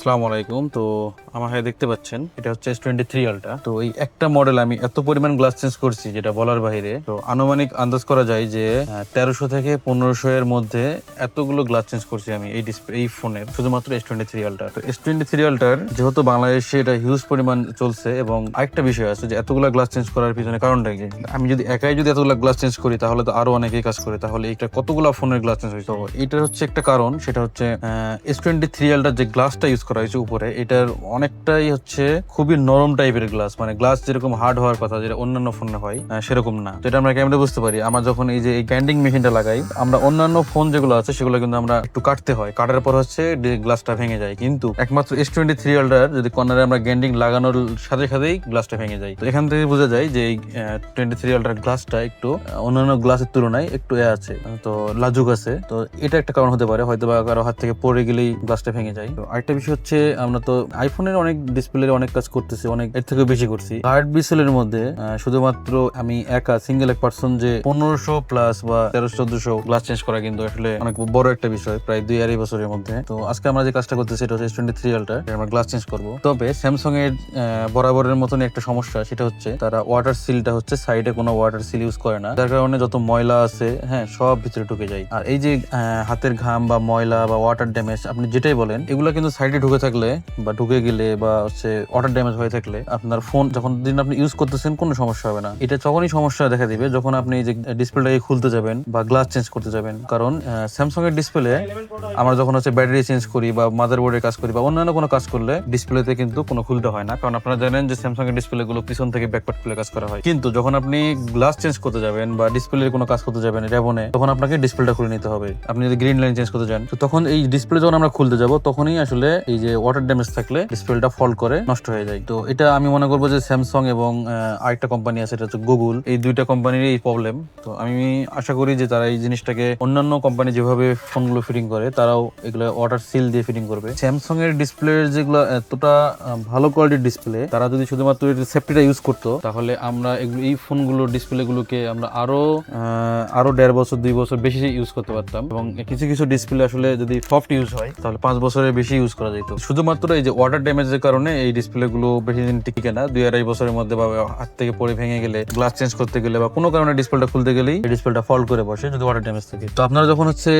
আসসালামু আলাইকুম। তো আমার হাতে দেখতে পাচ্ছেন এটা হচ্ছে S23 আলট্রা। তো এই একটা মডেল আমি এত পরিমাণ গ্লাস চেঞ্জ করছি যেটা বলার বাইরে। তো আনুমানিক আন্দাজ করা যায় যে 1300 থেকে 1500 এর মধ্যে এতগুলো গ্লাস চেঞ্জ করছি আমি এই ডিসপ্লে এই ফোনের, শুধুমাত্র S23 আলট্রা। তো S23 আলট্রার যেহেতু বাংলাদেশে এটা হিউজ পরিমাণ চলছে, এবং আরেকটা বিষয় আছে যে এতগুলো গ্লাস চেঞ্জ করার পিছনে কারণটা কি, আমি যদি একাই এতগুলো গ্লাস চেঞ্জ করি তাহলে তো আরো অনেকেই কাজ করে, তাহলে এটা কতগুলো ফোনের গ্লাস চেঞ্জ হয়েছে। তো এটার হচ্ছে একটা কারণ, সেটা হচ্ছে S23 আলট্রার যে গ্লাসটা ইউজ করা হয়েছে উপরে, এটার অনেকটাই হচ্ছে খুবই নরম টাইপের গ্লাস, মানে গ্লাস যেরকম হার্ড হওয়ার কথা যেটা অন্যান্য ফোনে হয় সেরকম না। তো এটা আমরা কেমনে বুঝতে পারি, আমরা যখন এই যে এই গ্রাইন্ডিং মেশিনটা লাগাই, আমরা অন্যান্য ফোন যেগুলো আছে সেগুলো কিন্তু আমরা একটু কাটতে হয়, কাটার পর হচ্ছে গ্লাসটা ভেঙে যায়, কিন্তু একমাত্র S23 আলট্রার যদি কর্নারে আমরা গ্রাইন্ডিং লাগানোর সাথে সাথেই গ্লাসটা ভেঙে যায়। তো এখান থেকে বোঝা যায় যে এই 23 আলট্রার গ্লাসটা একটু অন্যান্য গ্লাসের তুলনায় একটু আছে, তো লাজুক আছে। তো এটা একটা কারণ হতে পারে, হয়তো বা কারো হাত থেকে পড়ে গেলেই গ্লাসটা ভেঙে যায়। তো আরেকটা বিষয় হচ্ছে, আমরা তো আইফোনের অনেক ডিসপ্লের অনেক কাজ করতেছি, অনেক এর থেকে বেশি করছি। হার্ড বিসেলের মধ্যে শুধুমাত্র আমি একা সিঙ্গেল এক পার্সন যে 1500 প্লাস বা 1300-1400 গ্লাস চেঞ্জ করা কিন্তু আসলে অনেক বড় একটা বিষয়, প্রায় 2-2.5 বছরের মধ্যে। তো আজকে আমরা যে কাজটা করতেছি সেটা হচ্ছে S23 আলট্রা, আমরা গ্লাস চেঞ্জ করবো। তবে স্যামসাং এর বরাবরের মতন একটা সমস্যা, সেটা হচ্ছে তারা ওয়াটার সিলটা হচ্ছে সাইডে কোনো ওয়াটার সিল ইউজ করে না, যার কারণে যত ময়লা আছে সব ভিতরে ঢুকে যায়। আর এই যে হাতের ঘাম বা ময়লা বা ওয়াটার ড্যামেজ, আপনি যেটাই বলেন, এগুলো কিন্তু সাইডে ঢুকে থাকলে বা ঢুকে গেলে বা হচ্ছে ওয়াটার ড্যামেজ হয়ে থাকলে আপনার ফোন যখন দিন আপনি ইউজ করতেছেন কোনো সমস্যা হবে না। এটা তখনই সমস্যা দেখা দিবে যখন আপনি যে ডিসপ্লেটাকে খুলতে যাবেন বা গ্লাস চেঞ্জ করতে যাবেন। কারণ স্যামসাং এর ডিসপ্লে আমরা যখন হচ্ছে ব্যাটারি চেঞ্জ করি বা মাদারবোর্ডের কাজ করি বা অন্যান্য কোনো কাজ করলে ডিসপ্লেতে কিন্তু কোনো খুলতে হয় না, কারণ আপনারা জানেন যে স্যামসাং এর ডিসপ্লে গুলো পিছন থেকে ব্যাকপার্ট খুলে কাজ করা হয়। কিন্তু যখন আপনি গ্লাস চেঞ্জ করতে যাবেন বা ডিসপ্লের কোনো কাজ করতে যাবেন রেবনে, তখন আপনাকে ডিসপ্লেটা খুলে নিতে হবে। আপনি যদি গ্রিন লাইন চেঞ্জ করতে যান, তো তখন এই ডিসপ্লে যখন আমরা খুলতে যাব তখনই আসলে এই যে ওয়াটার ড্যামেজ থাকলে ডিসপ্লেটা ফল করে নষ্ট হয়ে যায়। তো এটা আমি মনে করবো যে স্যামসাং এবং আরেকটা কোম্পানি আছে, এটা হচ্ছে গুগল, এই দুইটা কোম্পানির এই প্রবলেম। তো আমি আশা করি যে তারা এই জিনিসটাকে অন্যান্য কোম্পানি যেভাবে ফোনগুলো ফিটিং করে তারাও এগুলো ওয়াটার সিল দিয়ে ফিটিং করবে। স্যামসাং এর ডিসপ্লে যেগুলো এতটা ভালো কোয়ালিটির ডিসপ্লে, তারা যদি শুধুমাত্র সেফটিটা ইউজ করতো তাহলে আমরা এই ফোনগুলো ডিসপ্লে গুলোকে আমরা আরো 1.5 বছর 2 বছর বেশি ইউজ করতে পারতাম। এবং কিছু কিছু ডিসপ্লে আসলে যদি সফট ইউজ হয় তাহলে 5 বছরের বেশি ইউজ করা যেত। শুধুমাত্র এই যে ওয়াটার ড্যামেজের কারণে এই ডিসপ্লে গুলো বেশি দিন টিকে না, 2-2.5 বছরের মধ্যে বা হাত থেকে পড়ে ভেঙে গেলে, গ্লাস চেঞ্জ করতে গেলে বা কোনো কারণে ডিসপ্লেটা খুলতে গেলেই এই ডিসপ্লেটা ফল করে বসে যদি ওয়াটার ড্যামেজ থাকে। তো আপনারা যখন হচ্ছে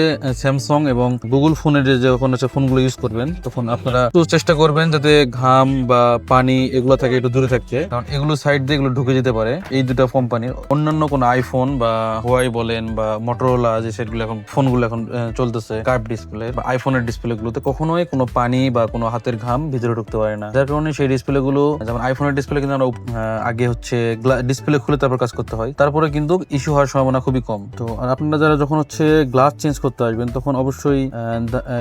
স্যামসাং এবং গুগল ফোনের যখন হচ্ছে ফোনগুলো ইউজ করবেন, তখন আপনারা একটু চেষ্টা করবেন যাতে ঘাম বা পানি এগুলো থেকে একটু দূরে থাকতে, কারণ এগুলো সাইড দিয়ে এগুলো ঢুকে যেতে পারে। এই দুটো কোম্পানির অন্যান্য কোনো আইফোন বা হুয়াই বলেন বা মোটরোলা যে সেটগুলো এখন ফোনগুলো এখন চলতেছে কার্ভ ডিসপ্লে বা আইফোনের ডিসপ্লে গুলোতে কখনোই কোনো পানি বা কোনো হাতের ঘাম ভিতরে ঢুকতে পারে না, যার কারণে সেই ডিসপ্লে গুলো, যেমন আইফোনের ডিসপ্লে কিন্তু আমরা আগে হচ্ছে ডিসপ্লে খুলে তারপর কাজ করতে হয়, তারপরে কিন্তু ইস্যু হওয়ার সম্ভাবনা খুবই কম। তো আপনারা যারা যখন হচ্ছে গ্লাস চেঞ্জ করতে আসবেন তখন অবশ্যই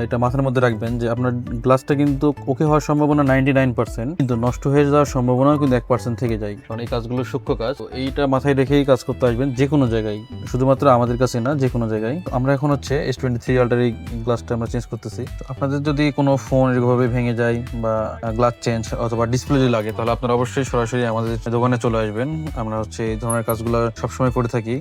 এটা মাথার মধ্যে রাখবেন যে আপনার গ্লাসটা কিন্তু ওকে হওয়ার সম্ভাবনা 99%, কিন্তু নষ্ট হয়ে যাওয়ার সম্ভাবনা কিন্তু 1% থেকে যায়, কারণ এই কাজগুলো সূক্ষ্ম কাজ। তো এইটা মাথায় রেখেই কাজ করতে আসবেন যে কোনো জায়গায়, শুধুমাত্র আমাদের কাছে না, যে কোনো জায়গায়। আমরা এখন হচ্ছে S23 আলট্রার এই গ্লাসটা আমরা চেঞ্জ করতেছি। আপনাদের যদি কোনো ফোন এরকমভাবে ভেঙে যায় বা গ্লাস চেঞ্জ অথবা ডিসপ্লে যদি লাগে, তাহলে আপনারা অবশ্যই সরাসরি আমাদের দোকানে চলে আসবেন। আমরা হচ্ছে এই ধরনের কাজগুলো সবসময় করে থাকি।